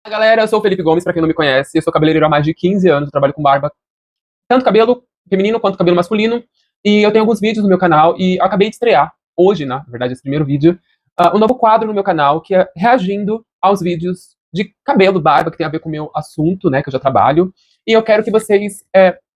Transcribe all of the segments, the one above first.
Galera, eu sou o Felipe Gomes, pra quem não me conhece, eu sou cabeleireiro há mais de 15 anos, eu trabalho com barba, tanto cabelo feminino quanto cabelo masculino, e eu tenho alguns vídeos no meu canal, e eu acabei de estrear, hoje, na verdade, esse primeiro vídeo, um novo quadro no meu canal, que é reagindo aos vídeos de cabelo, barba, que tem a ver com o meu assunto, né, que eu já trabalho, e eu quero que vocês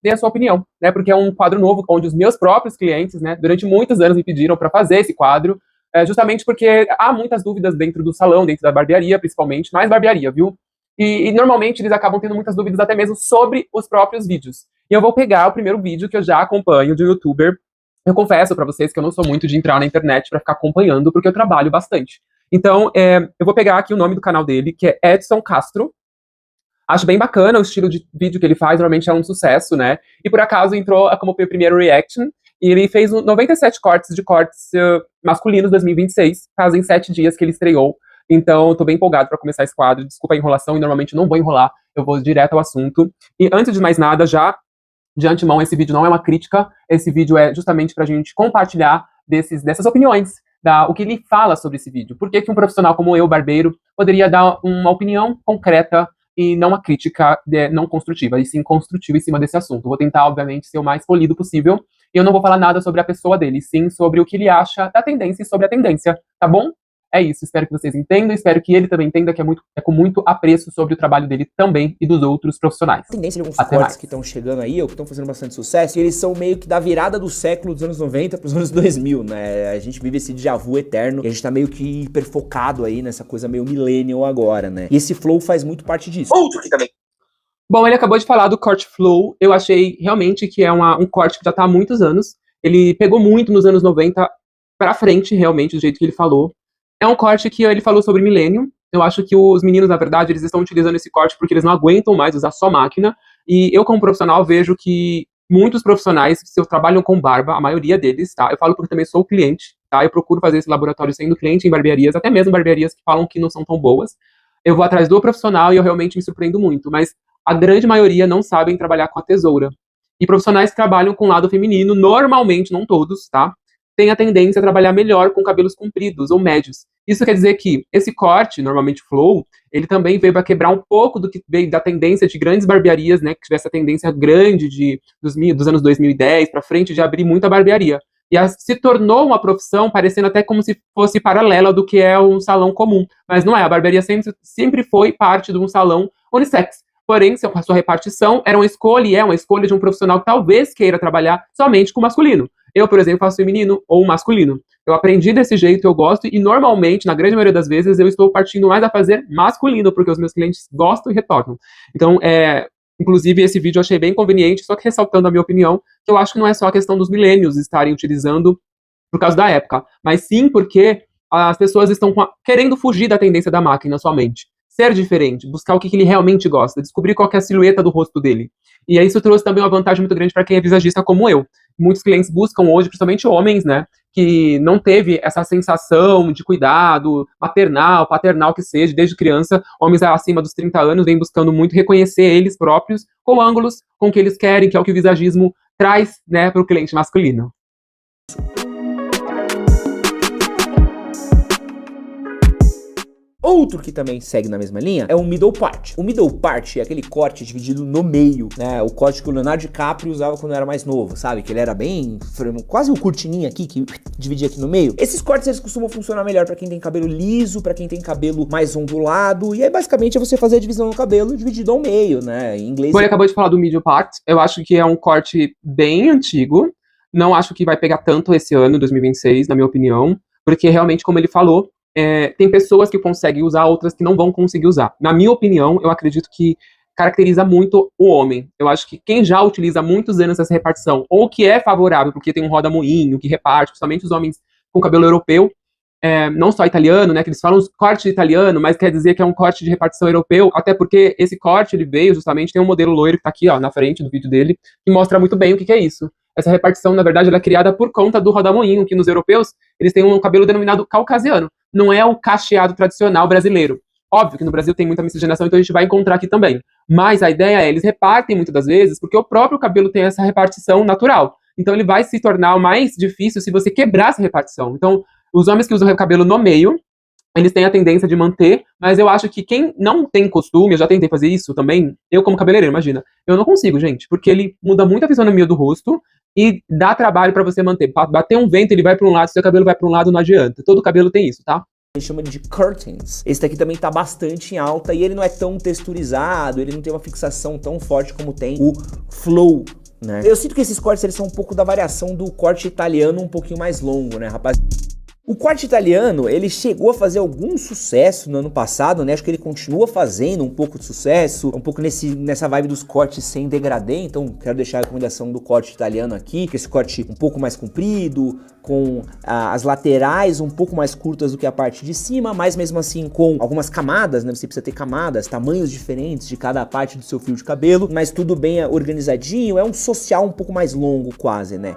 deem a sua opinião, né, porque é um quadro novo, onde os meus próprios clientes, né, durante muitos anos me pediram pra fazer esse quadro, justamente porque há muitas dúvidas dentro do salão, dentro da barbearia, principalmente, mais barbearia, viu? E normalmente eles acabam tendo muitas dúvidas até mesmo sobre os próprios vídeos. E eu vou pegar o primeiro vídeo que eu já acompanho de um youtuber. Eu confesso pra vocês que eu não sou muito de entrar na internet pra ficar acompanhando, porque eu trabalho bastante. Então, eu vou pegar aqui o nome do canal dele, que é Edson Castro. Acho bem bacana o estilo de vídeo que ele faz, normalmente é um sucesso, né? E por acaso entrou como primeiro reaction, e ele fez 97 cortes de cortes masculinos 2026, fazem 7 dias que ele estreou. Então, eu tô bem empolgado pra começar esse quadro. Desculpa a enrolação, e normalmente não vou enrolar, eu vou direto ao assunto. E antes de mais nada, já de antemão, esse vídeo não é uma crítica, esse vídeo é justamente pra gente compartilhar dessas opiniões, o que ele fala sobre esse vídeo. Por que um profissional como eu, barbeiro, poderia dar uma opinião concreta e não uma crítica não construtiva, e sim construtiva em cima desse assunto. Vou tentar, obviamente, ser o mais polido possível, e eu não vou falar nada sobre a pessoa dele, sim sobre o que ele acha da tendência e sobre a tendência, tá bom? É isso, espero que vocês entendam, espero que ele também entenda que é com muito apreço sobre o trabalho dele também e dos outros profissionais. A tendência de alguns cortes que estão chegando aí, ou que estão fazendo bastante sucesso, e eles são meio que da virada do século dos anos 90 para os anos 2000, né? A gente vive esse déjà vu eterno, e a gente tá meio que hiperfocado aí nessa coisa meio millennial agora, né? E esse flow faz muito parte disso. Outro que também. Bom, ele acabou de falar do corte flow, eu achei realmente que é um corte que já tá há muitos anos, ele pegou muito nos anos 90 pra frente, realmente, do jeito que ele falou. É um corte que ele falou sobre milênio. Eu acho que os meninos, na verdade, eles estão utilizando esse corte porque eles não aguentam mais usar só máquina. E eu, como profissional, vejo que muitos profissionais, se trabalham com barba, a maioria deles, tá? Eu falo porque também sou cliente, tá? Eu procuro fazer esse laboratório sendo cliente em barbearias, até mesmo barbearias que falam que não são tão boas. Eu vou atrás do profissional e eu realmente me surpreendo muito. Mas a grande maioria não sabem trabalhar com a tesoura. E profissionais que trabalham com o lado feminino, normalmente, não todos, tá? Tem a tendência a trabalhar melhor com cabelos compridos ou médios. Isso quer dizer que esse corte, normalmente flow, ele também veio para quebrar um pouco do que veio da tendência de grandes barbearias, né, que tivesse essa tendência grande dos anos 2010 para frente de abrir muita barbearia. E se tornou uma profissão parecendo até como se fosse paralela do que é um salão comum. Mas não é, a barbearia sempre foi parte de um salão unissex. Porém, a sua repartição era uma escolha, e é uma escolha de um profissional que talvez queira trabalhar somente com masculino. Eu, por exemplo, faço feminino ou masculino. Eu aprendi desse jeito, eu gosto, e normalmente, na grande maioria das vezes, eu estou partindo mais a fazer masculino, porque os meus clientes gostam e retornam. Então, inclusive, esse vídeo eu achei bem conveniente, só que ressaltando a minha opinião, que eu acho que não é só a questão dos milênios estarem utilizando por causa da época, mas sim porque as pessoas estão querendo fugir da tendência da máquina somente. Ser diferente, buscar o que ele realmente gosta, descobrir qual que é a silhueta do rosto dele. E aí isso trouxe também uma vantagem muito grande para quem é visagista como eu. Muitos clientes buscam hoje, principalmente homens, né, que não teve essa sensação de cuidado maternal, paternal que seja, desde criança, homens acima dos 30 anos vêm buscando muito reconhecer eles próprios com ângulos com que eles querem, que é o que o visagismo traz, né, para o cliente masculino. Outro que também segue na mesma linha é o middle part. O middle part é aquele corte dividido no meio, né? O corte que o Leonardo DiCaprio usava quando era mais novo, sabe? Que ele era bem... quase um cortininho aqui, que dividia aqui no meio. Esses cortes, eles costumam funcionar melhor pra quem tem cabelo liso, pra quem tem cabelo mais ondulado. E aí, basicamente, é você fazer a divisão no cabelo dividido ao meio, né? Em inglês... Ele acabou de falar do middle part. Eu acho que é um corte bem antigo. Não acho que vai pegar tanto esse ano, 2026, na minha opinião. Porque, realmente, como ele falou, tem pessoas que conseguem usar, outras que não vão conseguir usar. Na minha opinião, eu acredito que caracteriza muito o homem. Eu acho que quem já utiliza há muitos anos essa repartição, ou que é favorável, porque tem um roda-moinho que reparte, principalmente os homens com cabelo europeu, não só italiano, né, que eles falam corte italiano, mas quer dizer que é um corte de repartição europeu, até porque esse corte, ele veio justamente, tem um modelo loiro que tá aqui, ó, na frente do vídeo dele, que mostra muito bem o que é isso. Essa repartição, na verdade, ela é criada por conta do roda-moinho, que nos europeus, eles têm um cabelo denominado caucasiano. Não é o cacheado tradicional brasileiro. Óbvio que no Brasil tem muita miscigenação, então a gente vai encontrar aqui também. Mas a ideia é, eles repartem muitas das vezes, porque o próprio cabelo tem essa repartição natural. Então ele vai se tornar mais difícil se você quebrar essa repartição. Então, os homens que usam o cabelo no meio, eles têm a tendência de manter, mas eu acho que quem não tem costume, eu já tentei fazer isso também, eu como cabeleireiro, imagina, eu não consigo, gente, porque ele muda muito a fisionomia do rosto e dá trabalho pra você manter. Bater um vento, ele vai pra um lado, seu cabelo vai pra um lado, não adianta. Todo cabelo tem isso, tá? A gente chama de curtains. Esse daqui também tá bastante em alta e ele não é tão texturizado, ele não tem uma fixação tão forte como tem o flow, né? Eu sinto que esses cortes eles são um pouco da variação do corte italiano um pouquinho mais longo, né, rapaz? O corte italiano, ele chegou a fazer algum sucesso no ano passado, né? Acho que ele continua fazendo um pouco de sucesso, um pouco nessa vibe dos cortes sem degradê. Então, quero deixar a recomendação do corte italiano aqui, que é esse corte um pouco mais comprido, com as laterais um pouco mais curtas do que a parte de cima, mas mesmo assim com algumas camadas, né? Você precisa ter camadas, tamanhos diferentes de cada parte do seu fio de cabelo, mas tudo bem organizadinho, é um social um pouco mais longo quase, né?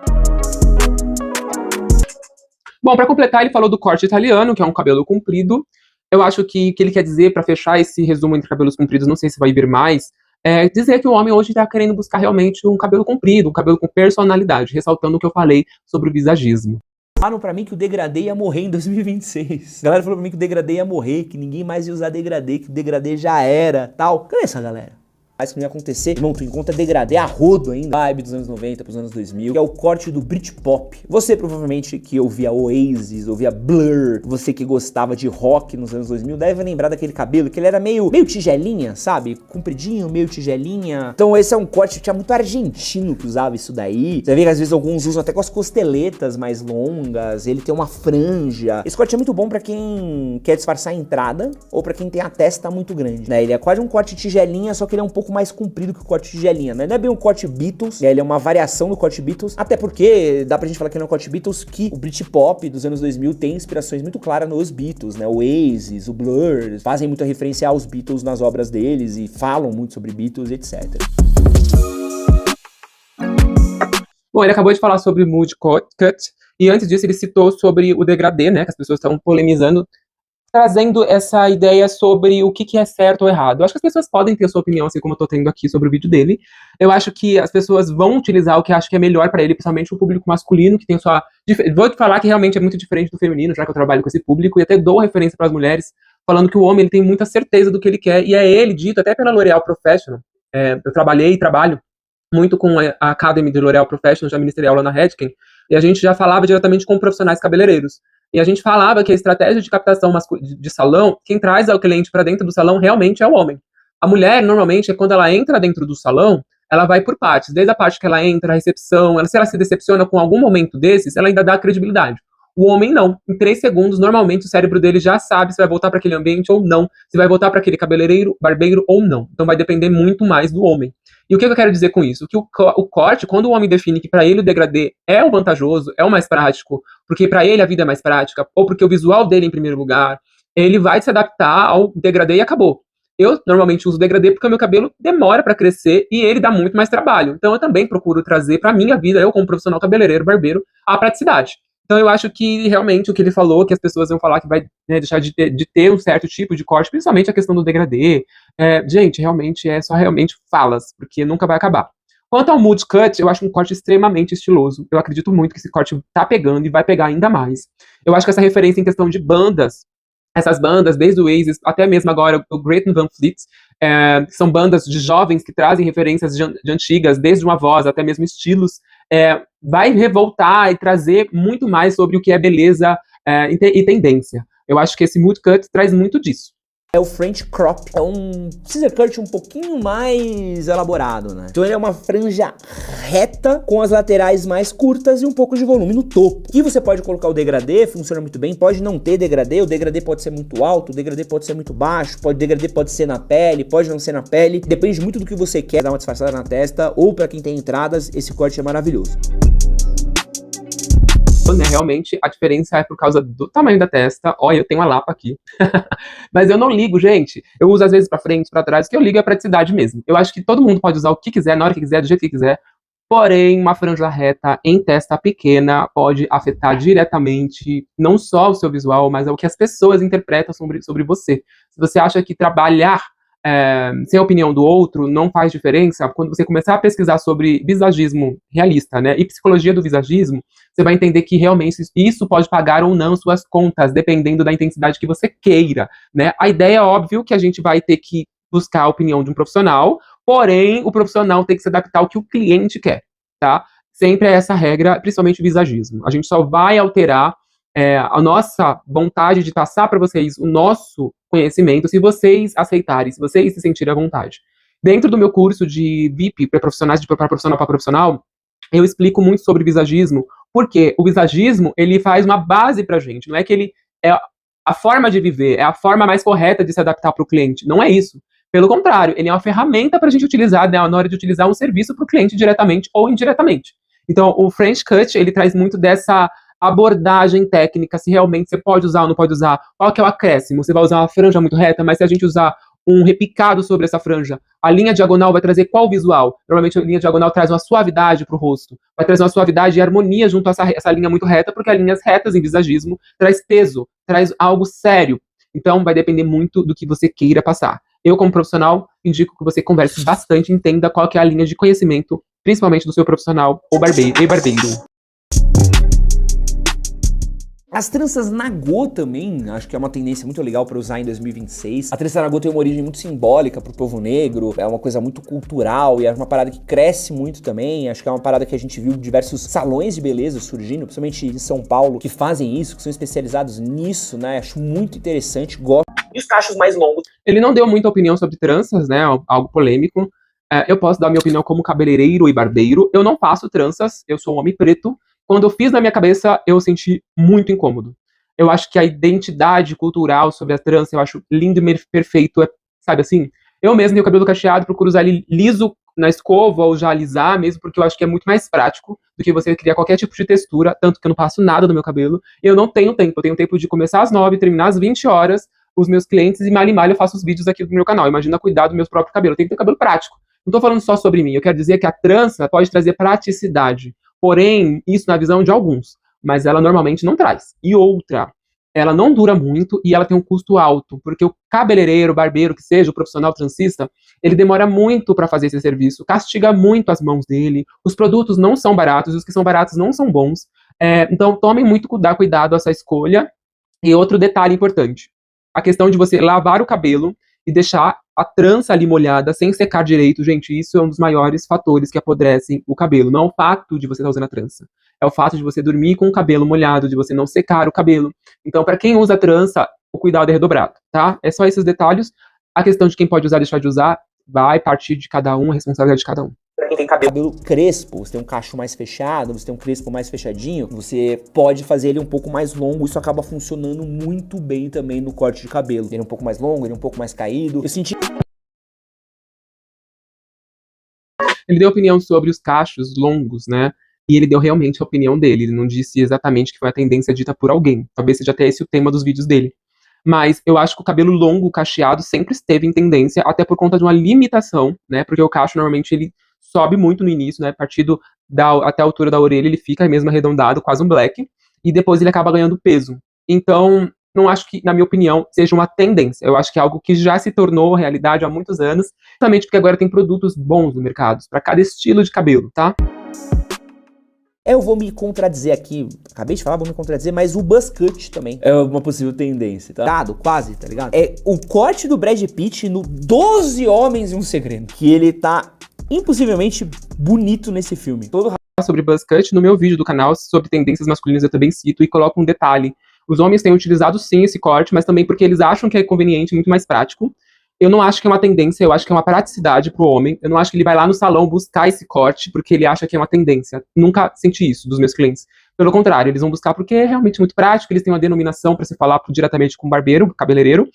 Bom, pra completar, ele falou do corte italiano, que é um cabelo comprido. Eu acho que o que ele quer dizer, pra fechar esse resumo entre cabelos compridos, não sei se vai vir mais, é dizer que o homem hoje tá querendo buscar realmente um cabelo comprido, um cabelo com personalidade, ressaltando o que eu falei sobre o visagismo. Falaram pra mim que o degradê ia morrer em 2026. A galera falou pra mim que o degradê ia morrer, que ninguém mais ia usar degradê, que o degradê já era, tal. Cadê essa galera? Isso não ia acontecer. Irmão, tu encontra degradê a rodo ainda. Vibe dos anos 90 pros anos 2000, que é o corte do Britpop. Você provavelmente que ouvia Oasis, ouvia Blur, você que gostava de rock nos anos 2000, deve lembrar daquele cabelo, que ele era meio tigelinha, sabe? Compridinho, meio tigelinha. Então esse é um corte, tinha muito argentino que usava isso daí. Você vê que às vezes alguns usam até com as costeletas mais longas, ele tem uma franja. Esse corte é muito bom pra quem quer disfarçar a entrada, ou pra quem tem a testa muito grande, né? Ele é quase um corte tigelinha, só que ele é um pouco mais comprido que o corte tigelinha, né? Não é bem um corte Beatles, né? Ele é uma variação do corte Beatles, até porque dá pra gente falar que ele é um corte Beatles que o Britpop dos anos 2000 tem inspirações muito claras nos Beatles, né? O Oasis, o Blur, fazem muita referência aos Beatles nas obras deles e falam muito sobre Beatles, etc. Bom, ele acabou de falar sobre o mood cut, e antes disso ele citou sobre o degradê, né? Que as pessoas estão polemizando, trazendo essa ideia sobre o que é certo ou errado. Eu acho que as pessoas podem ter sua opinião, assim como eu tô tendo aqui sobre o vídeo dele. Eu acho que as pessoas vão utilizar o que acham que é melhor pra ele, principalmente o público masculino, que tem sua... Vou te falar que realmente é muito diferente do feminino, já que eu trabalho com esse público, e até dou referência pras mulheres, falando que o homem ele tem muita certeza do que ele quer, e é ele dito até pela L'Oréal Professional. Eu trabalhei e trabalho muito com a Academy de L'Oréal Professional, já ministerial lá na Redken, e a gente já falava diretamente com profissionais cabeleireiros. E a gente falava que a estratégia de captação de salão, quem traz o cliente para dentro do salão realmente é o homem. A mulher, normalmente, quando ela entra dentro do salão, ela vai por partes. Desde a parte que ela entra, a recepção, se ela se decepciona com algum momento desses, ela ainda dá credibilidade. O homem não. Em 3 segundos, normalmente, o cérebro dele já sabe se vai voltar para aquele ambiente ou não, se vai voltar para aquele cabeleireiro, barbeiro ou não. Então vai depender muito mais do homem. E o que eu quero dizer com isso? Que o corte, quando o homem define que para ele o degradê é o vantajoso, é o mais prático, porque para ele a vida é mais prática, ou porque o visual dele é em primeiro lugar, ele vai se adaptar ao degradê e acabou. Eu normalmente uso degradê porque o meu cabelo demora para crescer e ele dá muito mais trabalho. Então eu também procuro trazer para minha vida, eu como profissional cabeleireiro, barbeiro, a praticidade. Então eu acho que realmente o que ele falou, que as pessoas vão falar que vai, né, deixar de ter um certo tipo de corte, principalmente a questão do degradê, gente, realmente é só realmente falas, porque nunca vai acabar. Quanto ao mood cut, eu acho um corte extremamente estiloso. Eu acredito muito que esse corte tá pegando e vai pegar ainda mais. Eu acho que essa referência em questão de bandas, essas bandas, desde o Oasis até mesmo agora o Greta Van Fleet, são bandas de jovens que trazem referências de antigas, desde uma voz até mesmo estilos, vai revoltar e trazer muito mais sobre o que é beleza e tendência. Eu acho que esse mood cut traz muito disso. É o French Crop, é um scissor cut um pouquinho mais elaborado, né? Então ele é uma franja reta com as laterais mais curtas e um pouco de volume no topo. E você pode colocar o degradê, funciona muito bem, pode não ter degradê, o degradê pode ser muito alto, o degradê pode ser muito baixo, o degradê pode ser na pele, pode não ser na pele, depende muito do que você quer, dar uma disfarçada na testa, ou pra quem tem entradas, esse corte é maravilhoso. Né, realmente a diferença é por causa do tamanho da testa. Olha, eu tenho uma lapa aqui. Mas eu não ligo, gente. Eu uso às vezes pra frente, pra trás, que eu ligo é praticidade mesmo. Eu acho que todo mundo pode usar o que quiser, na hora que quiser, do jeito que quiser. Porém, uma franja reta em testa pequena pode afetar diretamente não só o seu visual, mas o que as pessoas interpretam sobre você. Se você acha que trabalhar sem a opinião do outro, não faz diferença. Quando você começar a pesquisar sobre visagismo realista, né, e psicologia do visagismo, você vai entender que realmente isso pode pagar ou não suas contas, dependendo da intensidade que você queira, né. A ideia é óbvio que a gente vai ter que buscar a opinião de um profissional, porém, o profissional tem que se adaptar ao que o cliente quer, tá? Sempre é essa regra, principalmente o visagismo. A gente só vai alterar a nossa vontade de passar para vocês o nosso conhecimento se vocês aceitarem, se vocês se sentirem à vontade. Dentro do meu curso de VIP, para profissionais, de profissional para profissional, eu explico muito sobre visagismo, porque o visagismo, ele faz uma base pra gente, não é que ele é a forma de viver, é a forma mais correta de se adaptar para o cliente, não é isso. Pelo contrário, ele é uma ferramenta para a gente utilizar, né, na hora de utilizar um serviço para o cliente diretamente ou indiretamente. Então, o French Cut, ele traz muito dessa abordagem técnica, se realmente você pode usar ou não pode usar, qual que é o acréscimo, você vai usar uma franja muito reta, mas se a gente usar um repicado sobre essa franja, a linha diagonal vai trazer qual visual? Normalmente a linha diagonal traz uma suavidade para o rosto, vai trazer uma suavidade e harmonia junto a essa linha muito reta, porque as linhas retas em visagismo traz peso, traz algo sério. Então vai depender muito do que você queira passar. Eu, como profissional, indico que você converse bastante, entenda qual que é a linha de conhecimento, principalmente do seu profissional ou barbeiro. As tranças nagô também, acho que é uma tendência muito legal para usar em 2026. A trança nagô tem uma origem muito simbólica pro povo negro, é uma coisa muito cultural e é uma parada que cresce muito também. Acho que é uma parada que a gente viu diversos salões de beleza surgindo, principalmente em São Paulo, que fazem isso, que são especializados nisso, né? Acho muito interessante, gosto. E os cachos mais longos? Ele não deu muita opinião sobre tranças, né? Algo polêmico. Eu posso dar minha opinião como cabeleireiro e barbeiro. Eu não faço tranças, eu sou um homem preto. Quando eu fiz na minha cabeça, eu senti muito incômodo. Eu acho que a identidade cultural sobre a trança, eu acho lindo e perfeito, sabe assim? Eu mesmo tenho o cabelo cacheado, procuro usar ele liso na escova ou já alisar mesmo, porque eu acho que é muito mais prático do que você criar qualquer tipo de textura, tanto que eu não passo nada no meu cabelo. Eu não tenho tempo, eu tenho tempo de começar às 9, terminar às 20 horas, os meus clientes, e mal e mal eu faço os vídeos aqui do meu canal. Imagina cuidar do meu próprio cabelo, eu tenho que ter cabelo prático. Não tô falando só sobre mim, eu quero dizer que a trança pode trazer praticidade. Porém, isso na visão de alguns, mas ela normalmente não traz. E outra, ela não dura muito e ela tem um custo alto, porque o cabeleireiro, barbeiro, que seja, o profissional transista, ele demora muito para fazer esse serviço, castiga muito as mãos dele, os produtos não são baratos, os que são baratos não são bons, então tomem muito cuidado a essa escolha. E outro detalhe importante, a questão de você lavar o cabelo e deixar a trança ali molhada, sem secar direito, gente, isso é um dos maiores fatores que apodrecem o cabelo. Não é o fato de você estar usando a trança, é o fato de você dormir com o cabelo molhado, de você não secar o cabelo. Então, para quem usa trança, o cuidado é redobrado, tá? É só esses detalhes. A questão de quem pode usar e deixar de usar, vai partir de cada um, a responsabilidade de cada um. Pra quem tem cabelo crespo, você tem um cacho mais fechado, você tem um crespo mais fechadinho, você pode fazer ele um pouco mais longo, isso acaba funcionando muito bem também no corte de cabelo. Ele é um pouco mais longo, ele é um pouco mais caído. Eu senti... Ele deu opinião sobre os cachos longos, né? E ele deu realmente a opinião dele. Ele não disse exatamente que foi a tendência dita por alguém. Talvez seja até esse o tema dos vídeos dele. Mas eu acho que o cabelo longo, cacheado, sempre esteve em tendência, até por conta de uma limitação, né? Porque o cacho, normalmente, ele sobe muito no início, né? A partir até a altura da orelha, ele fica mesmo arredondado, quase um black. E depois ele acaba ganhando peso. Então, não acho que, na minha opinião, seja uma tendência. Eu acho que é algo que já se tornou realidade há muitos anos, justamente porque agora tem produtos bons no mercado, para cada estilo de cabelo, tá? Eu vou me contradizer aqui, acabei de falar, vou me contradizer, mas o buzz cut também é uma possível tendência, tá? Quase, tá ligado? É o corte do Brad Pitt no 12 Homens e um Segredo, que ele tá impossivelmente bonito nesse filme. Todo sobre buzz cut, no meu vídeo do canal sobre tendências masculinas eu também cito e coloco um detalhe. Os homens têm utilizado sim esse corte, mas também porque eles acham que é conveniente, muito mais prático. Eu não acho que é uma tendência, eu acho que é uma praticidade pro homem. Eu não acho que ele vai lá no salão buscar esse corte porque ele acha que é uma tendência. Nunca senti isso dos meus clientes. Pelo contrário, eles vão buscar porque é realmente muito prático, eles têm uma denominação para se falar diretamente com o barbeiro, cabeleireiro.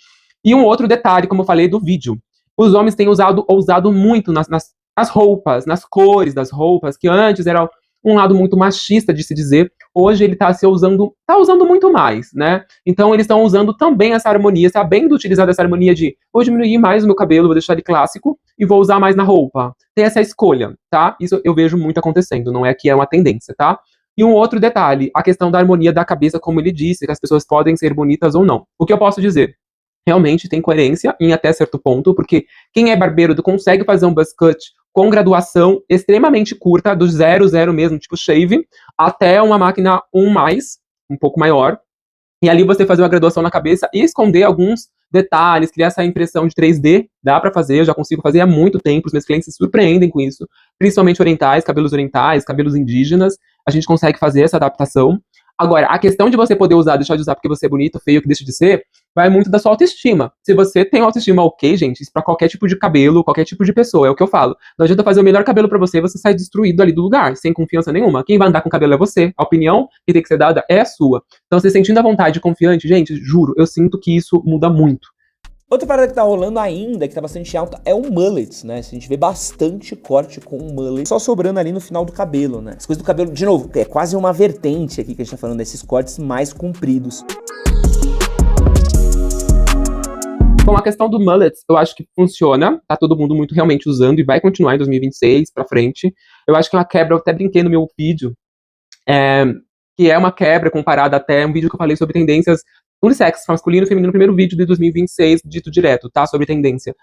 E um outro detalhe, como eu falei do vídeo. Os homens têm ousado muito nas roupas, nas cores das roupas, que antes era um lado muito machista de se dizer. Hoje ele tá usando muito mais, né? Então eles estão usando também essa harmonia, sabendo utilizar essa harmonia de vou diminuir mais o meu cabelo, vou deixar ele clássico e vou usar mais na roupa. Tem essa escolha, tá? Isso eu vejo muito acontecendo, não é que é uma tendência, tá? E um outro detalhe, a questão da harmonia da cabeça, como ele disse, que as pessoas podem ser bonitas ou não. O que eu posso dizer? realmente tem coerência em até certo ponto, porque quem é barbeiro consegue fazer um buzz cut com graduação extremamente curta, do 0 mesmo, tipo shave, até uma máquina 1+, um pouco maior, e ali você fazer uma graduação na cabeça e esconder alguns detalhes, criar essa impressão de 3D, dá pra fazer, eu já consigo fazer há muito tempo, os meus clientes se surpreendem com isso, principalmente orientais, cabelos indígenas, a gente consegue fazer essa adaptação. Agora, a questão de você poder usar, deixar de usar porque você é bonito, feio, que deixa de ser, vai muito da sua autoestima. Se você tem autoestima ok, gente, isso pra qualquer tipo de cabelo, qualquer tipo de pessoa, é o que eu falo. Não adianta fazer o melhor cabelo pra você, você sai destruído ali do lugar, sem confiança nenhuma. Quem vai andar com cabelo é você, a opinião que tem que ser dada é a sua. Então, você sentindo a vontade, confiante, gente, juro, eu sinto que isso muda muito. Outra parada que tá rolando ainda, que tá bastante alta, é o mullets, né? A gente vê bastante corte com o mullet, só sobrando ali no final do cabelo, né? As coisas do cabelo, de novo, é quase uma vertente aqui que a gente tá falando desses cortes mais compridos. Bom, a questão do mullet, eu acho que funciona, tá todo mundo muito realmente usando e vai continuar em 2026 pra frente. Eu acho que é uma quebra, eu até brinquei no meu vídeo, que é uma quebra comparada até um vídeo que eu falei sobre tendências unissex, masculino e feminino, no primeiro vídeo de 2026, dito direto, tá? Sobre tendência.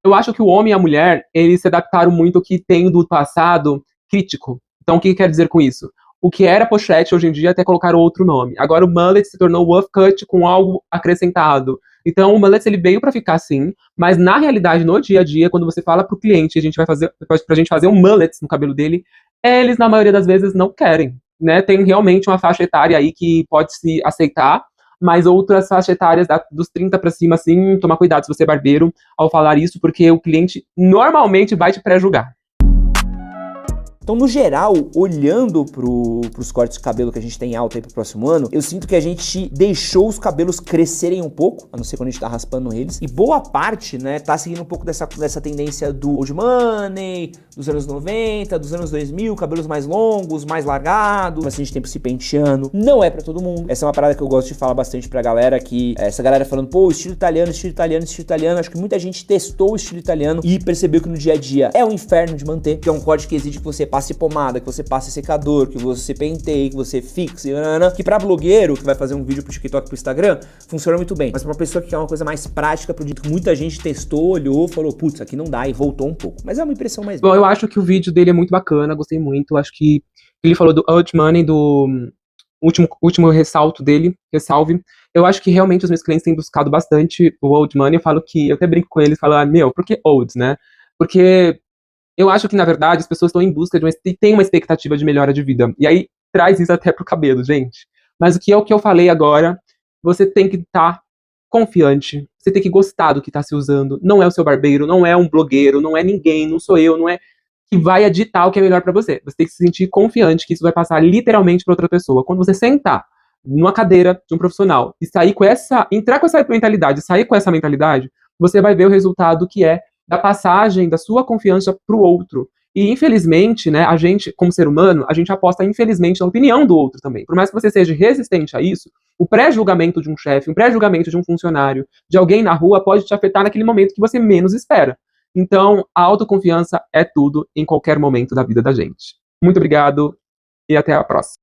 Eu acho que o homem e a mulher, eles se adaptaram muito ao que tem do passado crítico. Então, o que quer dizer com isso? O que era pochete, hoje em dia, até colocaram outro nome. Agora, o mullet se tornou wuff cut com algo acrescentado. Então, o mullet, ele veio pra ficar assim, mas na realidade, no dia a dia, quando você fala pro cliente, a gente vai fazer, pra gente fazer um mullet no cabelo dele, eles, na maioria das vezes, não querem, né? Tem realmente uma faixa etária aí que pode se aceitar, mas outras faixas etárias dos 30 pra cima, assim, tomar cuidado se você é barbeiro ao falar isso, porque o cliente normalmente vai te pré-julgar. Então, no geral, olhando pros cortes de cabelo que a gente tem alta aí pro próximo ano, eu sinto que a gente deixou os cabelos crescerem um pouco, a não ser quando a gente tá raspando eles, e boa parte, né, tá seguindo um pouco dessa tendência do old money, dos anos 90, dos anos 2000, cabelos mais longos, mais largados, bastante tempo se penteando. Não é pra todo mundo. Essa é uma parada que eu gosto de falar bastante pra galera, que essa galera falando, pô, estilo italiano, estilo italiano, estilo italiano. Acho que muita gente testou o estilo italiano e percebeu que no dia a dia é um inferno de manter, que é um corte que exige que você passe pomada, que você passe secador, que você penteie, que você fixe, que pra blogueiro que vai fazer um vídeo pro TikTok, pro Instagram, funciona muito bem. Mas pra uma pessoa que quer uma coisa mais prática, pro dito que muita gente testou, olhou, falou, putz, aqui não dá, e voltou um pouco. Mas é uma impressão mais... Bom, eu acho que o vídeo dele é muito bacana, gostei muito. Acho que ele falou do old money, do último ressalto dele, ressalve. Eu acho que realmente os meus clientes têm buscado bastante o old money. Eu falo que, eu até brinco com eles, falo, meu, por que old, né? Porque eu acho que, na verdade, as pessoas estão em busca de tem uma expectativa de melhora de vida. E aí, traz isso até pro cabelo, gente. Mas o que eu falei agora, você tem que estar confiante, você tem que gostar do que tá se usando. Não é o seu barbeiro, não é um blogueiro, não é ninguém, não sou eu, não é que vai editar o que é melhor pra você. Você tem que se sentir confiante que isso vai passar literalmente pra outra pessoa. Quando você sentar numa cadeira de um profissional e sair com entrar com essa mentalidade, sair com essa mentalidade, você vai ver o resultado que é da passagem da sua confiança pro outro. E, infelizmente, né, a gente, como ser humano, a gente aposta, infelizmente, na opinião do outro também. Por mais que você seja resistente a isso, o pré-julgamento de um chefe, o pré-julgamento de um funcionário, de alguém na rua, pode te afetar naquele momento que você menos espera. Então, a autoconfiança é tudo em qualquer momento da vida da gente. Muito obrigado e até a próxima.